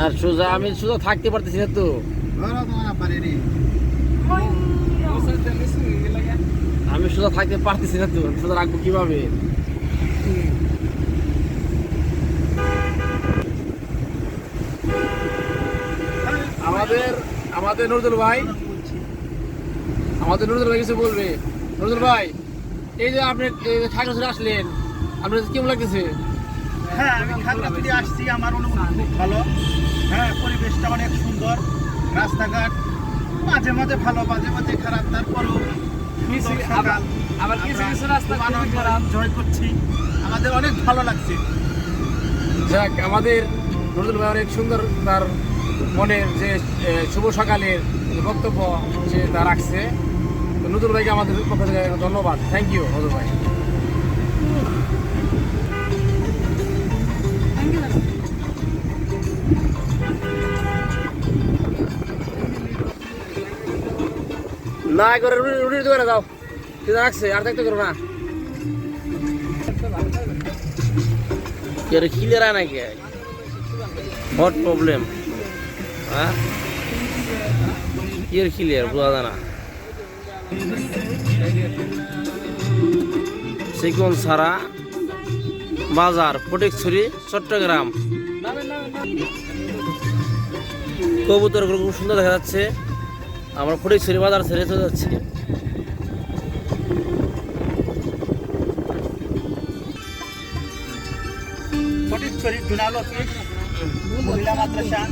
আর সোজা আমি সোজা থাকতে পারতেছি না তো। আমি সোজা থাকতে পারতেছি না তো, সোজা রাখবো কিভাবে? আমাদের আমাদের নজরুল ভাই কিছু বলবে। নজরুল ভাই, এই যে আপনি খাগড়াছড়ি আসলেন, আপনার কেমন লাগতেছে? হ্যাঁ, আমি খাগড়াছড়ি আসছি, আমার অনুভূতি খুব ভালো। হ্যাঁ, পরিবেশটা অনেক সুন্দর, রাস্তাঘাট মাঝে মাঝে ভালো, মাঝে মাঝে খারাপ, তারপরও আবার কিছু কিছু রাস্তা খারাপ। জয় করছি, আমাদের অনেক ভালো লাগছে। যাক, আমাদের নজরুল ভাই অনেক সুন্দর তার মনের যে শুভ সকালের যে বক্তব্য সে তা রাখছে। তো নজরুল ভাইকে আমাদের পক্ষ থেকে ধন্যবাদ, থ্যাংক ইউ নজরুল ভাই। না করে রুটির দোকানে যাও, কি রাখছে আর দেখতে করো না। ক্লিয়ার আয় নাকি? হট প্রবলেম, হ্যাঁ ক্লিয়ার বোঝা যায় না। চিকন সারা বাজার, ফটিকছড়ি, চট্টগ্রাম। কবুতর খুব সুন্দর দেখা যাচ্ছে। আমরা ফটিকছড়ি বাজার ছেড়ে চলে যাচ্ছি। ফটিকছড়ি জুনালো মহিলা মাদ্রাসা।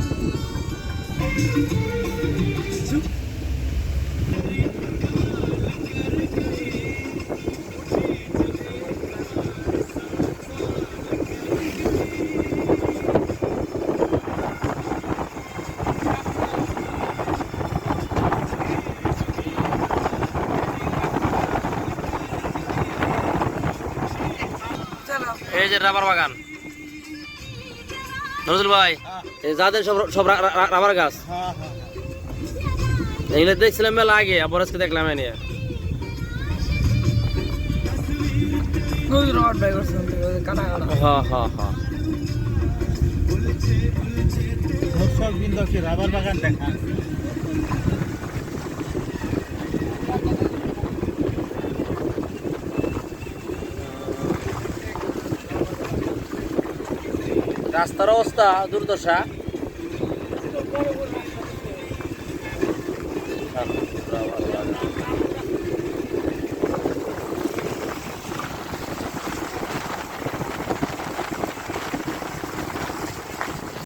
এই যে রাবার বাগান নজরুল ভাই, যাদের সব রাবার গাছ, এগুলো দেখছিলাম মেলা আগে, আবার আজকে দেখলাম এনে। রাবার বাগান দেখা। রাস্তার অবস্থা দুর্দশা।